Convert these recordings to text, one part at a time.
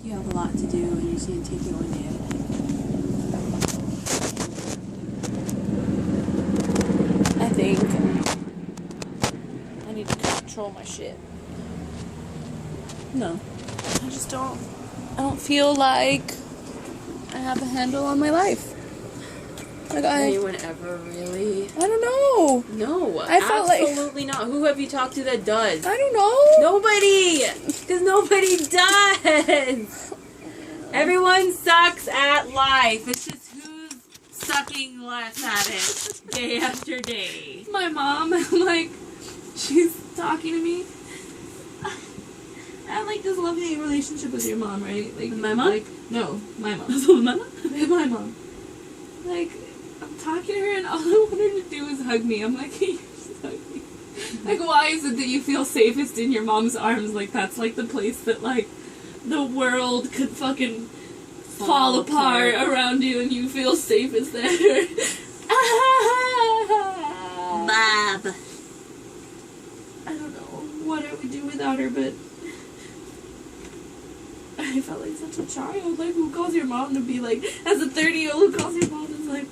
You have a lot to do and you just need to take it one day at a time. I think I need to control my shit. No. I just don't. I don't feel like I have a handle on my life. Like anyone ever really? I don't know. No, I felt absolutely not. Who have you talked to that does? I don't know. Nobody, because nobody does. Everyone sucks at life. It's just who's sucking less at it day after day. My mom, like, she's talking to me. I have like this lovely relationship with your mom, right? Like my mom? Like, no, my mom. My mom? My mom. Like, I'm talking to her and all I want her to do is hug me. I'm like, hey, just hug me. Like, why is it that you feel safest in your mom's arms? Like, that's like the place that, like, the world could fucking fall apart around you and you feel safest there. Bob. I don't know what I would do without her, but I felt like such a child. Like, who calls your mom to be like, as a 30-year-old who calls your mom and is like,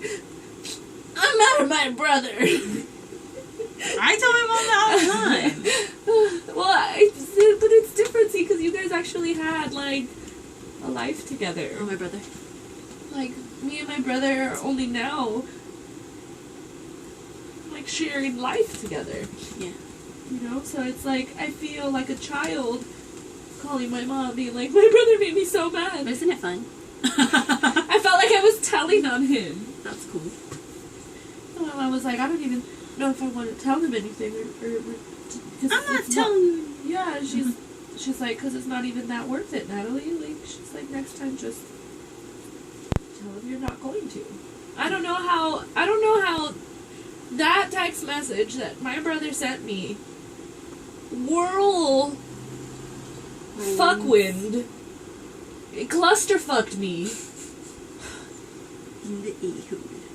I'm mad at my brother. I tell my mom that all the time. Well, but it's different, see, because you guys actually had, like, a life together. Oh, my brother. Like, me and my brother are only now, like, sharing life together. Yeah. You know? So it's like, I feel like a child calling my mom, being like, my brother made me so mad. Isn't it fun? I felt like I was telling on him. That's cool. And I was like, I don't even know if I want to tell him anything. I'm not telling you. Yeah, she's like, because it's not even that worth it, Natalie. Like, she's like, next time just tell him you're not going to. I don't know how that text message that my brother sent me, whirl fuckwind, it clusterfucked me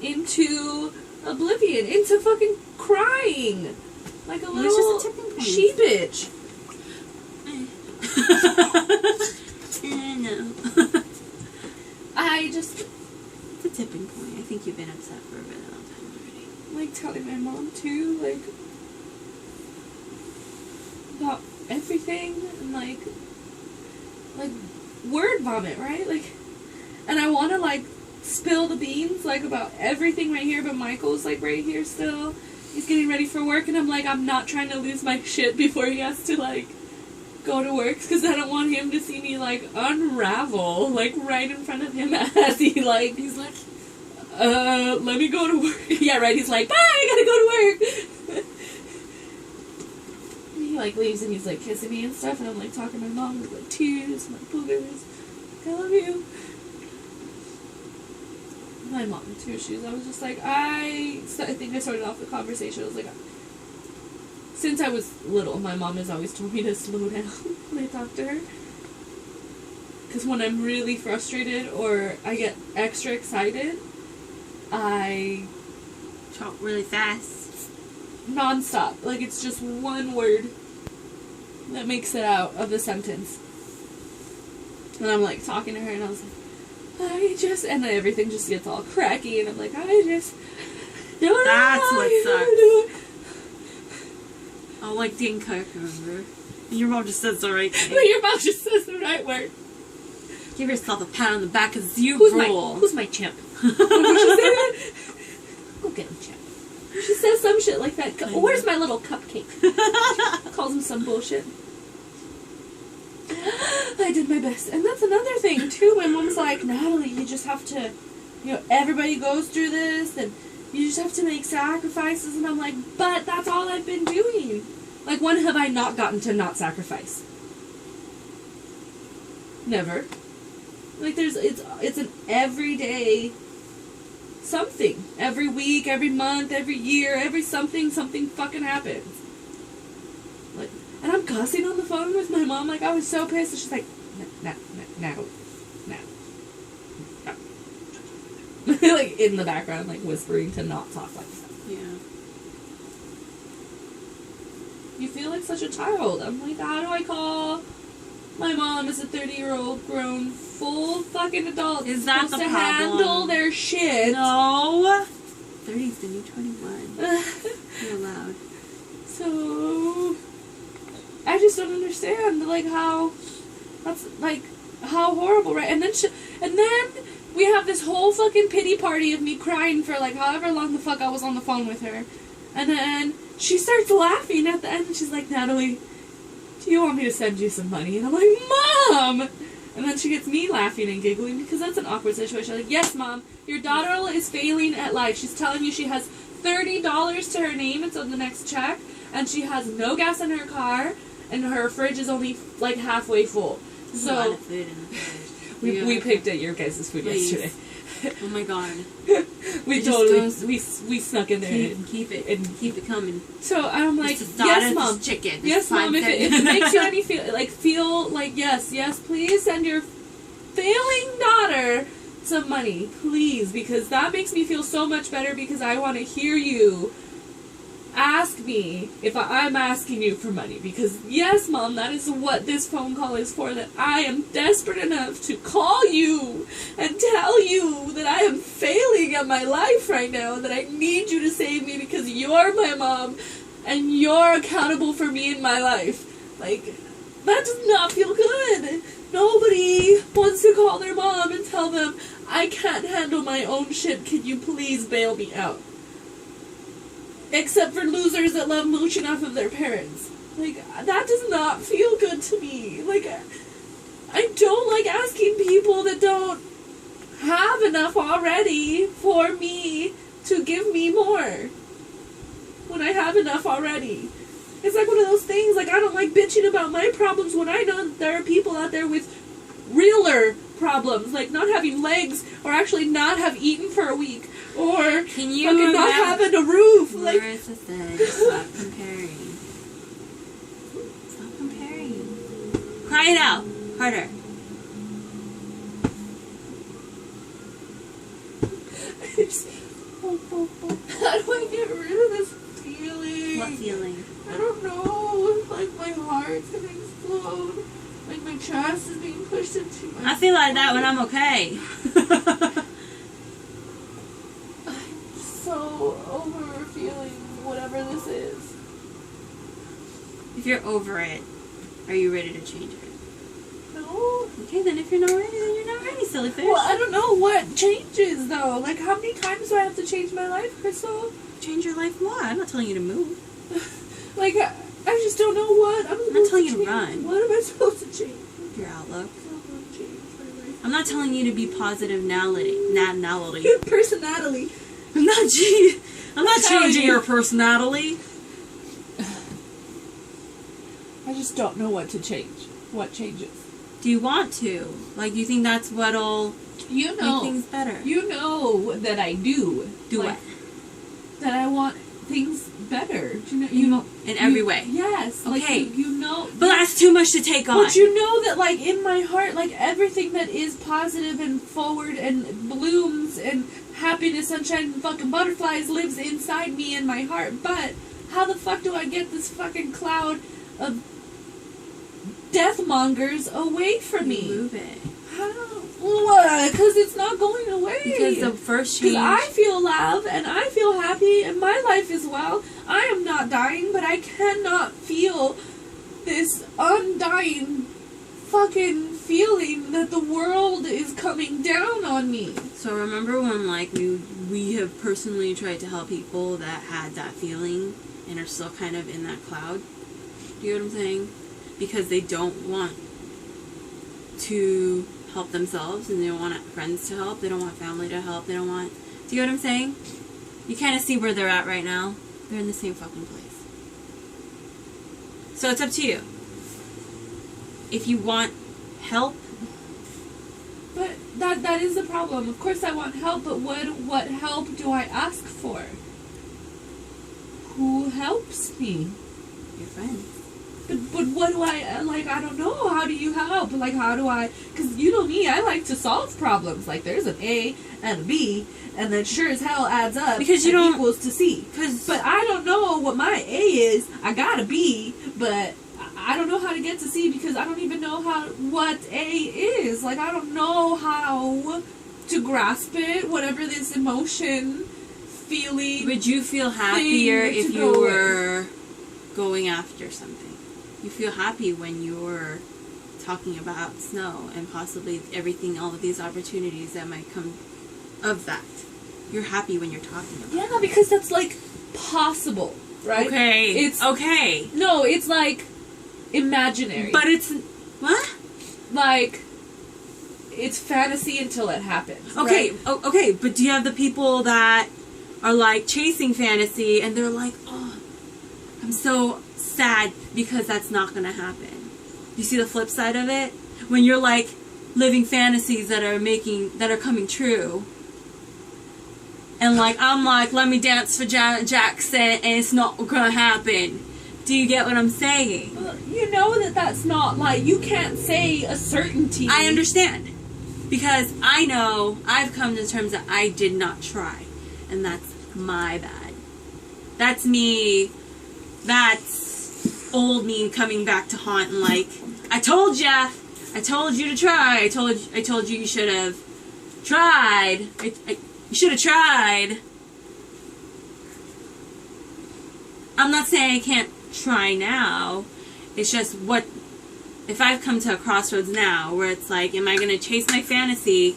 into oblivion, into fucking crying like a little she bitch. No. It's a tipping point. I think you've been upset for a really long time already. Like, telling my mom too, like, about everything, and like word vomit, right? Like, and I want to, like, spill the beans, like, about everything right here, but Michael's, like, right here still. He's getting ready for work, and I'm like, I'm not trying to lose my shit before he has to, like, go to work, because I don't want him to see me, like, unravel, like, right in front of him as he, like, he's like, let me go to work. Yeah, right, he's like, bye, I gotta go to work. He, like, leaves, and he's, like, kissing me and stuff, and I'm, like, talking to my mom with, like, tears, my boogers. I love you. My mom, too, I was just like, I think I started off the conversation, I was like, since I was little, my mom has always told me to slow down when I talk to her. Because when I'm really frustrated or I get extra excited, I talk really fast. Non-stop. Like, it's just one word that makes it out of the sentence. And I'm, like, talking to her, and I was like, and then everything just gets all cracky, and I'm like, I just don't know. That's what sucks. Oh, like Dean Cook, remember? Your mom just says the right thing. Your mom just says the right word. Give yourself a pat on the back, because you rule. Who's my chimp? Did she say that? Go get him, chimp. She says some shit like that. Where's my little cupcake? Calls him some bullshit. I did my best. And that's another thing, too. My mom's like, Natalie, you just have to, you know, everybody goes through this, and you just have to make sacrifices. And I'm like, but that's all I've been doing. Like, when have I not gotten to not sacrifice? Never. Like, it's an everyday something. Every week, every month, every year, every something fucking happens. Like, and I'm cussing on the phone with my mom, like, I was so pissed, and she's like, no. Like, in the background, like, whispering to not talk like that. Yeah. You feel like such a child. I'm like, how do I call My mom is a 30-year-old grown full fucking adult. Is that supposed the to problem? handle their shit. No. 30 is the new 21. You're allowed. So I just don't understand, like, how that's like how horrible, right? And then we have this whole fucking pity party of me crying for like however long the fuck I was on the phone with her, and then she starts laughing at the end, and she's like, Natalie, do you want me to send you some money? And I'm like, Mom! And then she gets me laughing and giggling because that's an awkward situation. Like, yes, Mom, your daughter is failing at life. She's telling you she has $30 to her name until the next check, and she has no gas in her car, and her fridge is only like halfway full. So a lot of food in the fridge. we picked at your guys' food yesterday. Oh my god. we snuck in there and keep it coming. So I'm like, yes, Mom. Chicken. Yes, Mom. If it makes you any feel like yes, please send your failing daughter some money, please, because that makes me feel so much better, because I want to hear you ask me if I'm asking you for money, because yes, Mom, that is what this phone call is for, that I am desperate enough to call you and tell you that I am failing at my life right now, and that I need you to save me because you're my mom and you're accountable for me in my life. Like, that does not feel good. Nobody wants to call their mom and tell them, I can't handle my own shit, can you please bail me out? Except for losers that love mooching off of their parents. Like, that does not feel good to me. Like, I don't like asking people that don't have enough already for me to give me more when I have enough already. It's like one of those things, like, I don't like bitching about my problems when I know that there are people out there with realer problems, like not having legs, or actually not have eaten for a week, or can you fucking not having a roof. Like, Marissa said, stop comparing. Stop comparing. Cry it out. Harder. How do I get rid of this feeling? What feeling? I don't know. Like, my heart's gonna explode. Like, my chest is being pushed into my... I feel like that when I'm okay. I'm so over feeling whatever this is. If you're over it, are you ready to change it? No. Okay, then if you're not ready, then you're not ready, silly fish. Well, I don't know what changes, though. Like, how many times do I have to change my life, Crystal? Change your life more. I'm not telling you to move. Like, I just don't know what I'm not telling you change. to run. What am I supposed to change? Your outlook. I don't want to change my life. I'm not telling you to be positive Natalie. Personality. I'm not changing your personality. I just don't know what to change. What changes? Do you want to? Like, do you think that's what'll make things better? You know that I do. Do like, what? That I want things better. Do you know? In every way. Yes. Okay. Like, you know. But that's too much to take on. But you know that, like, in my heart, like, everything that is positive and forward and blooms and happiness, sunshine, and fucking butterflies lives inside me in my heart. But how the fuck do I get this fucking cloud of deathmongers away from me? Move it. How? What? Because it's not going away. Because the first change... Because I feel love, and I feel happy, and my life is well. I am not dying, but I cannot feel this undying fucking feeling that the world is coming down on me. So remember when, like, we have personally tried to help people that had that feeling and are still kind of in that cloud? Do you know what I'm saying? Because they don't want to help themselves, and they don't want friends to help, they don't want family to help, they don't want... Do you know what I'm saying? You kind of see where they're at right now. They're in the same fucking place. So it's up to you. If you want help... But that is the problem. Of course I want help, but what help do I ask for? Who helps me? Your friends. But what do I, like, I don't know. How do you help? Like, how do I, because you know me, I like to solve problems. Like, there's an A and a B, and then sure as hell adds up because you and don't, equals to C. But I don't know what my A is. I got a B, but I don't know how to get to C because I don't even know what A is. Like, I don't know how to grasp it, whatever this emotion, feeling. Would you feel happier if you were going after something? You feel happy when you're talking about snow and possibly everything, all of these opportunities that might come of that. You're happy when you're talking about it. Yeah, because that's, like, possible, right? Okay. It's okay. No, it's, like, imaginary. But it's... What? Like, it's fantasy until it happens. Okay, right? Okay, but do you have the people that are, like, chasing fantasy and they're like, oh, I'm so sad because that's not going to happen. You see the flip side of it? When you're, like, living fantasies that are coming true. And, like, I'm like, let me dance for Janet Jackson and it's not going to happen. Do you get what I'm saying? Well, you know that that's not, like, you can't say a certainty. I understand. Because I know I've come to terms that I did not try. And that's my bad. That's me. That's old me coming back to haunt and like, I told ya. I told you to try. I told you you should have tried. You should have tried. I'm not saying I can't try now. It's just what if I've come to a crossroads now where it's like, am I going to chase my fantasy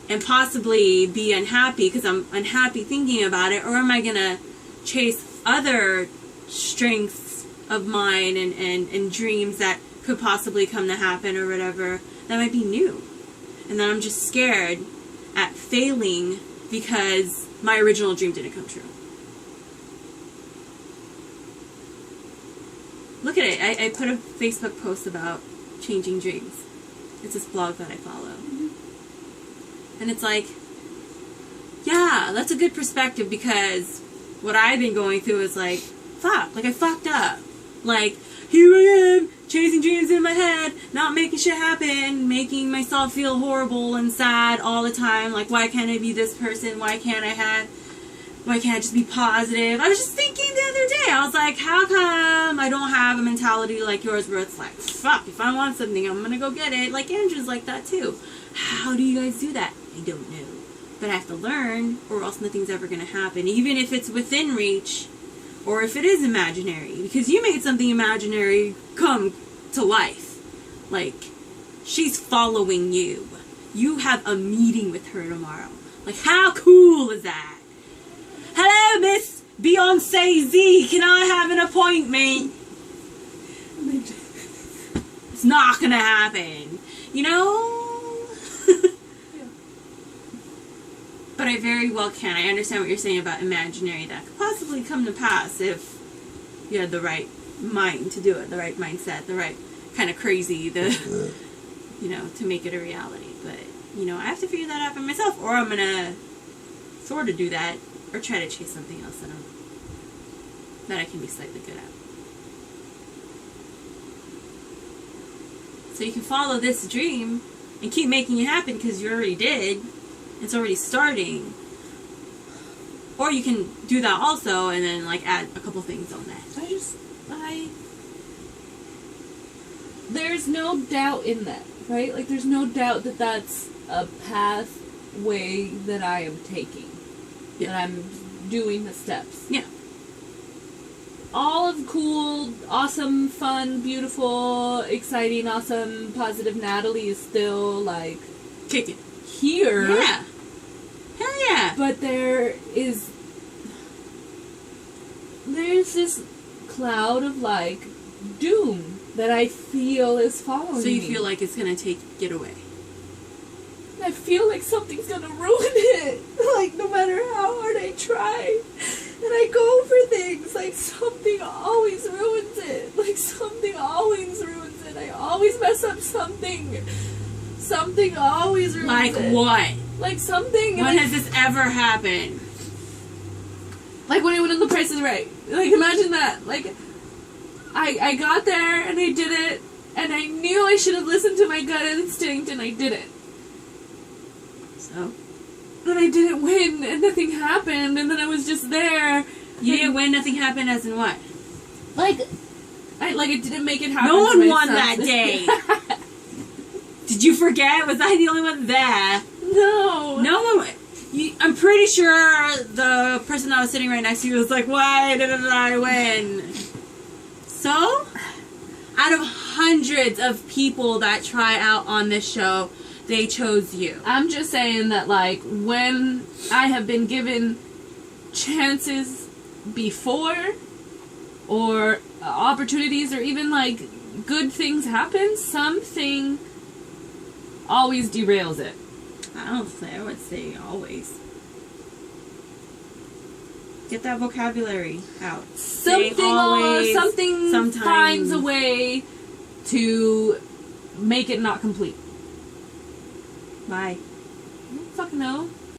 and possibly be unhappy because I'm unhappy thinking about it, or am I going to chase other strengths of mine and dreams that could possibly come to happen or whatever that might be new, and then I'm just scared at failing because my original dream didn't come true. Look at it. I put a Facebook post about changing dreams. It's this blog that I follow. Mm-hmm. And it's like, yeah, that's a good perspective because what I've been going through is like, fuck, like I fucked up. Like, here I am, chasing dreams in my head, not making shit happen, making myself feel horrible and sad all the time. Like, why can't I be this person? Why can't I just be positive? I was just thinking the other day, I was like, how come I don't have a mentality like yours where it's like, fuck, if I want something, I'm gonna go get it. Like, Andrew's like that too. How do you guys do that? I don't know. But I have to learn, or else nothing's ever gonna happen. Even if it's within reach, or if it is imaginary. Because you made something imaginary come to life. Like, she's following you. You have a meeting with her tomorrow. Like, how cool is that? Hello, Miss Beyonce Z. Can I have an appointment? It's not gonna happen. You know? Yeah. But I very well can. I understand what you're saying about imaginary. That could possibly come to pass if you had the right mind to do it, the right mindset, the right kind of crazy, to make it a reality. But, I have to figure that out for myself, or I'm gonna sort of do that, or try to chase something else that I can be slightly good at. So you can follow this dream and keep making it happen because you already did. It's already starting. Or you can do that also and then like add a couple things on that. There's no doubt in that, right? Like, there's no doubt that that's a pathway that I am taking. Yeah. That I'm doing the steps. Yeah. All of cool, awesome, fun, beautiful, exciting, awesome, positive Natalie is still, like, kicking here. Yeah. Hell yeah. But there's this cloud of, like, doom that I feel is following me. So you feel like it's gonna get away. I feel like something's gonna ruin it. Like, no matter how hard I try and I go for things, like, something always ruins it. Like, something always ruins it. I always mess up something. Something always ruins like it. Like what? Like something. When has this ever happened? Like when I went on The Price is Right. Like, imagine that. Like, I got there and I did it, and I knew I should have listened to my gut instinct, and I didn't. So? But I didn't win, and nothing happened, and then I was just there. You didn't win, nothing happened, as in what? Like, It didn't make it happen. No to one won myself. that day. Did you forget? Was I the only one there? No. No one. I'm pretty sure the person that was sitting right next to you was like, why didn't I win? So, out of hundreds of people that try out on this show, they chose you. I'm just saying that, like, when I have been given chances before, or opportunities, or even, like, good things happen, something always derails it. I would say always. Get that vocabulary out. Something sometimes finds a way to make it not complete. Bye. I don't fucking know.